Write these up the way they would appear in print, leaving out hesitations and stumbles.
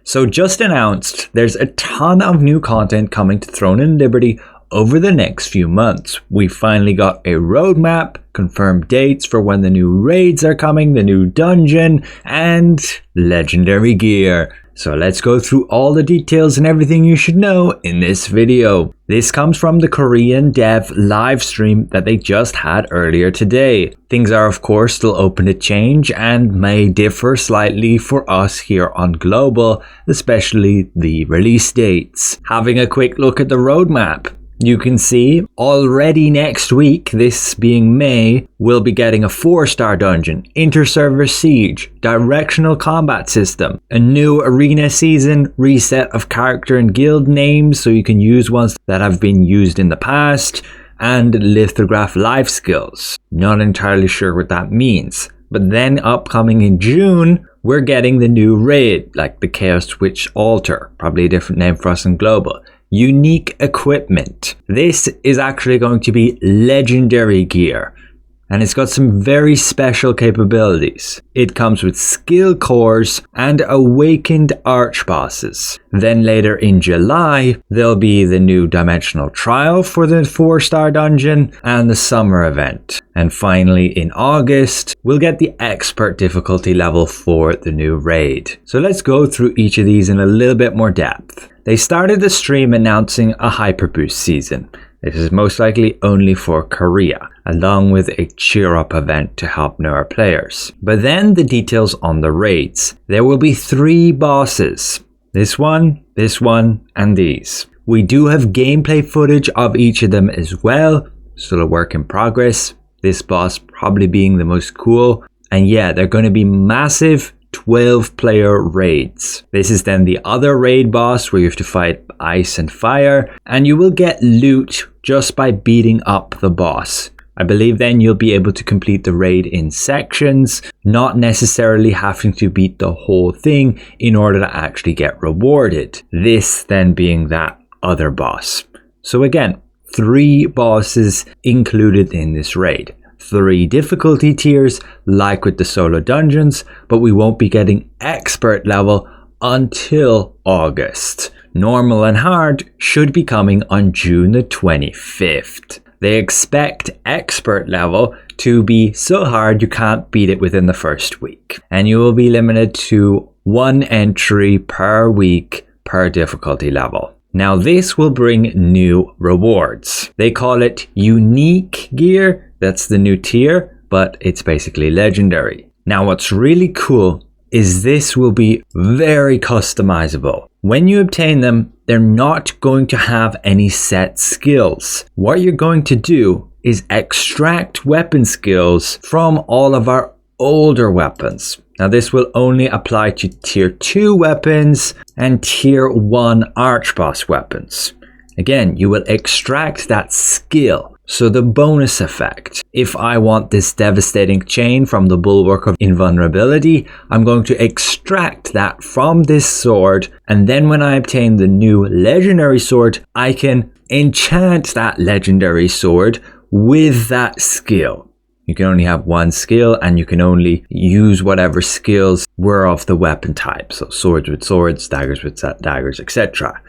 So just announced, there's a ton of new content coming to Throne and Liberty over the next few months. We finally got a roadmap, confirmed dates for when the new raids are coming, the new dungeon, and legendary gear. So let's go through all the details and everything you should know in this video. This comes from the Korean dev live stream that they just had earlier today. Things are of course still open to change and may differ slightly for us here on Global, especially the release dates. Having a quick look at the roadmap. You can see already next week, this being May, we'll be getting a 4-star dungeon, Interserver Siege, directional combat system, a new arena season, reset of character and guild names so you can use ones that have been used in the past, and Lithograph Lifeskills. Not entirely sure what that means. But then upcoming in June, we're getting the new raid, like the Chaos Witch Altar, probably a different name for us in Global. Unique equipment. This is actually going to be legendary gear, and it's got some very special capabilities. It comes with skill cores and awakened Archbosses. Then later in July, there'll be the new dimensional trial for the 4-star dungeon and the summer event. And finally in August, we'll get the expert difficulty level for the new raid. So let's go through each of these in a little bit more depth. They started the stream announcing a Hyperboost season. This is most likely only for Korea, along with a cheer up event to help newer players. But then the details on the raids. There will be 3 bosses. This one, and these. We do have gameplay footage of each of them as well. Still a work in progress. This boss probably being the most cool. And yeah, they're going to be massive 12-player raids. This is then the other raid boss where you have to fight ice and fire, and you will get loot just by beating up the boss. I believe then you'll be able to complete the raid in sections, not necessarily having to beat the whole thing in order to actually get rewarded. This then being that other boss. So again, 3 bosses included in this raid. 3 difficulty tiers like with the solo dungeons, but we won't be getting expert level until August. Normal and hard should be coming on June the 25th. They expect expert level to be so hard you can't beat it within the first week. And you will be limited to 1 entry per week per difficulty level. Now this will bring new rewards. They call it unique gear. That's the new tier, but it's basically legendary. Now what's really cool is this will be very customizable. When you obtain them, they're not going to have any set skills. What you're going to do is extract weapon skills from all of our older weapons. Now this will only apply to tier 2 weapons and tier 1 Archboss weapons. Again, you will extract that skill. So the bonus effect, if I want this devastating chain from the Bulwark of Invulnerability, I'm going to extract that from this sword, and then when I obtain the new legendary sword, I can enchant that legendary sword with that skill. You can only have 1 skill, and you can only use whatever skills were of the weapon type. So swords with swords, daggers with daggers, etc.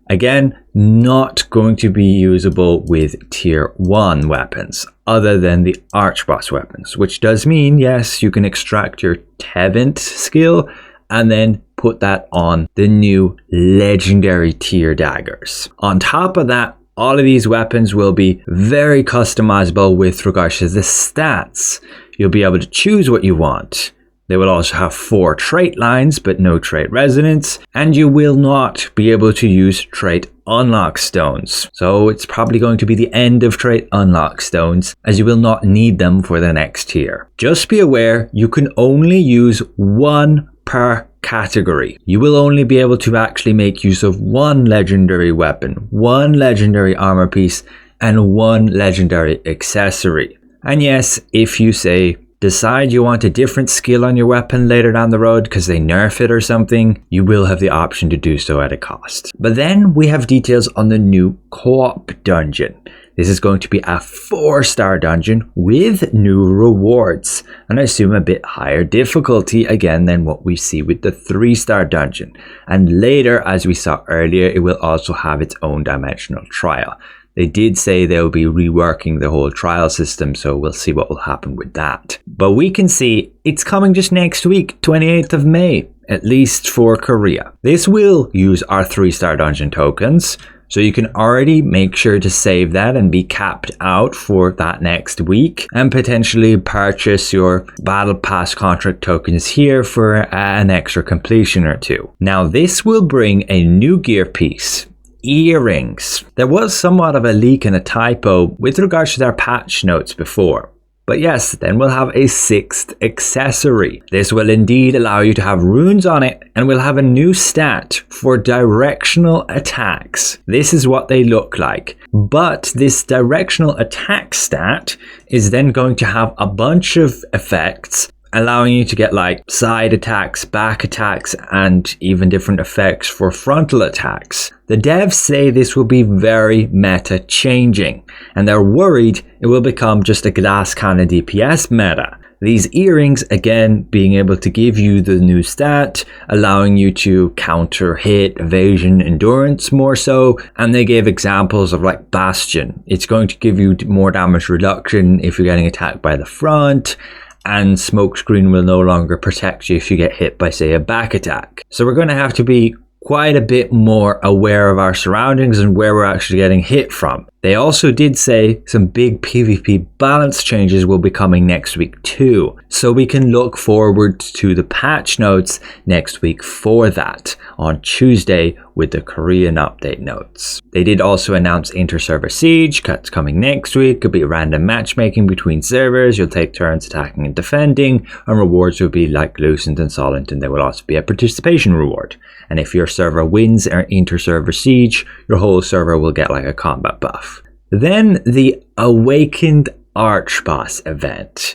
Again, not going to be usable with tier 1 weapons other than the Archboss weapons, which does mean, yes, you can extract your Tevent skill and then put that on the new legendary tier daggers. On top of that, all of these weapons will be very customizable with regards to the stats. You'll be able to choose what you want. They will also have 4 trait lines, but no trait resonance, and you will not be able to use trait unlock stones. So it's probably going to be the end of trait unlock stones, as you will not need them for the next tier. Just be aware, you can only use 1 per category. You will only be able to actually make use of 1 legendary weapon, 1 legendary armor piece, and 1 legendary accessory. And yes, if you say, decide you want a different skill on your weapon later down the road because they nerf it or something, you will have the option to do so at a cost. But then we have details on the new co-op dungeon. This is going to be a 4-star dungeon with new rewards, and I assume a bit higher difficulty again than what we see with the 3-star dungeon. And later, as we saw earlier, it will also have its own dimensional trial. They did say they'll be reworking the whole trial system, so we'll see what will happen with that. But we can see it's coming just next week, 28th of May, at least for Korea. This will use our 3-star dungeon tokens, so you can already make sure to save that and be capped out for that next week, and potentially purchase your Battle Pass contract tokens here for an extra completion or two. Now this will bring a new gear piece. Earrings. There was somewhat of a leak and a typo with regards to their patch notes before. But yes, then we'll have a 6th accessory. This will indeed allow you to have runes on it, and we'll have a new stat for directional attacks. This is what they look like. But this directional attack stat is then going to have a bunch of effects, allowing you to get like side attacks, back attacks, and even different effects for frontal attacks. The devs say this will be very meta changing, and they're worried it will become just a glass cannon DPS meta. These earrings, again, being able to give you the new stat, allowing you to counter hit, evasion, endurance more so, and they gave examples of like Bastion. It's going to give you more damage reduction if you're getting attacked by the front, and Smokescreen will no longer protect you if you get hit by, say, a back attack. So we're going to have to be quite a bit more aware of our surroundings and where we're actually getting hit from. They also did say some big PvP balance changes will be coming next week too, so we can look forward to the patch notes next week for that on Tuesday with the Korean update notes. They did also announce Interserver Siege, that's coming next week. Could be random matchmaking between servers, you'll take turns attacking and defending, and rewards will be like Lucent and Solent, and there will also be a participation reward. And if your server wins Interserver Siege, your whole server will get like a combat buff. Then the Awakened Archboss event.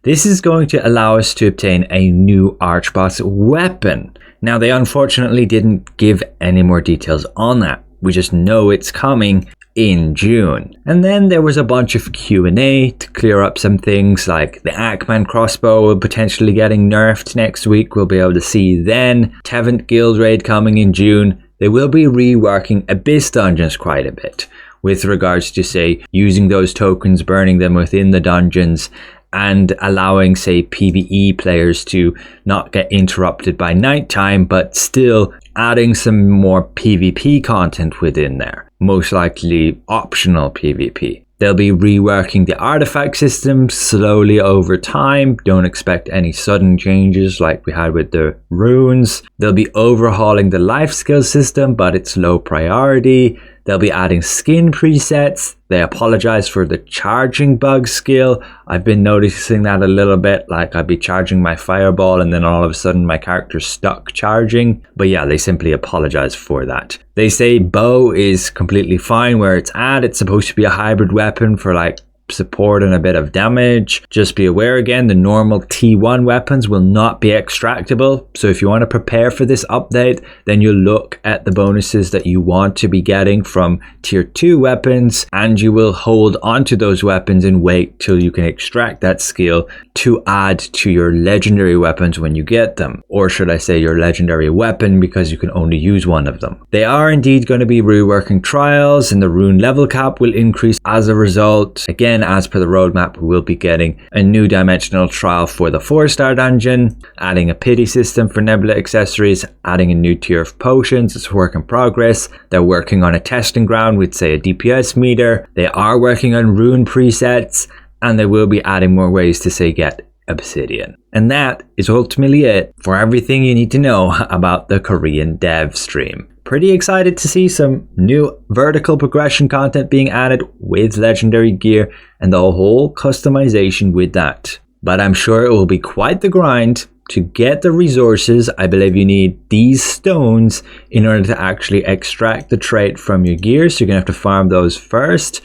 This is going to allow us to obtain a new Archboss weapon. Now they unfortunately didn't give any more details on that. We just know it's coming in June. And then there was a bunch of Q&A to clear up some things, like the Ackman crossbow will potentially getting nerfed next week. We'll be able to see then. Tevent Guild Raid coming in June. They will be reworking Abyss dungeons quite a bit with regards to, say, using those tokens, burning them within the dungeons, and allowing, say, PvE players to not get interrupted by nighttime, but still adding some more PvP content within there. Most likely optional PvP. They'll be reworking the artifact system slowly over time. Don't expect any sudden changes like we had with the runes. They'll be overhauling the life skill system, but it's low priority. They'll be adding skin presets. They apologize for the charging bug skill. I've been noticing that a little bit, like I'd be charging my fireball and then all of a sudden my character's stuck charging. But yeah, they simply apologize for that. They say bow is completely fine where it's at. It's supposed to be a hybrid weapon for like support and a bit of damage. Just be aware again, the normal T1 weapons will not be extractable. So if you want to prepare for this update, then you look at the bonuses that you want to be getting from tier 2 weapons, and you will hold onto those weapons and wait till you can extract that skill to add to your legendary weapons when you get them. Or should I say your legendary weapon, because you can only use one of them. They are indeed going to be reworking trials, and the rune level cap will increase as a result. Again, as per the roadmap, we will be getting a new dimensional trial for the 4-star dungeon, adding a pity system for nebula accessories, adding a new tier of potions. It's a work in progress. They're working on a testing ground with, say, a DPS meter. They are working on rune presets, and they will be adding more ways to, say, get obsidian. And that is ultimately it for everything you need to know about the Korean dev stream. Pretty excited to see some new vertical progression content being added with legendary gear and the whole customization with that. But I'm sure it will be quite the grind to get the resources. I believe you need these stones in order to actually extract the trait from your gear. So you're going to have to farm those first,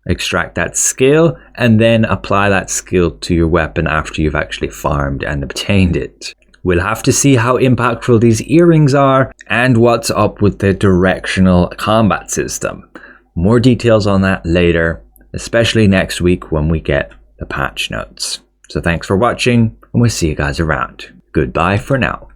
extract that skill, and then apply that skill to your weapon after you've actually farmed and obtained it. We'll have to see how impactful these earrings are and what's up with the directional combat system. More details on that later. especially next week when we get the patch notes. So thanks for watching, and we'll see you guys around. Goodbye for now.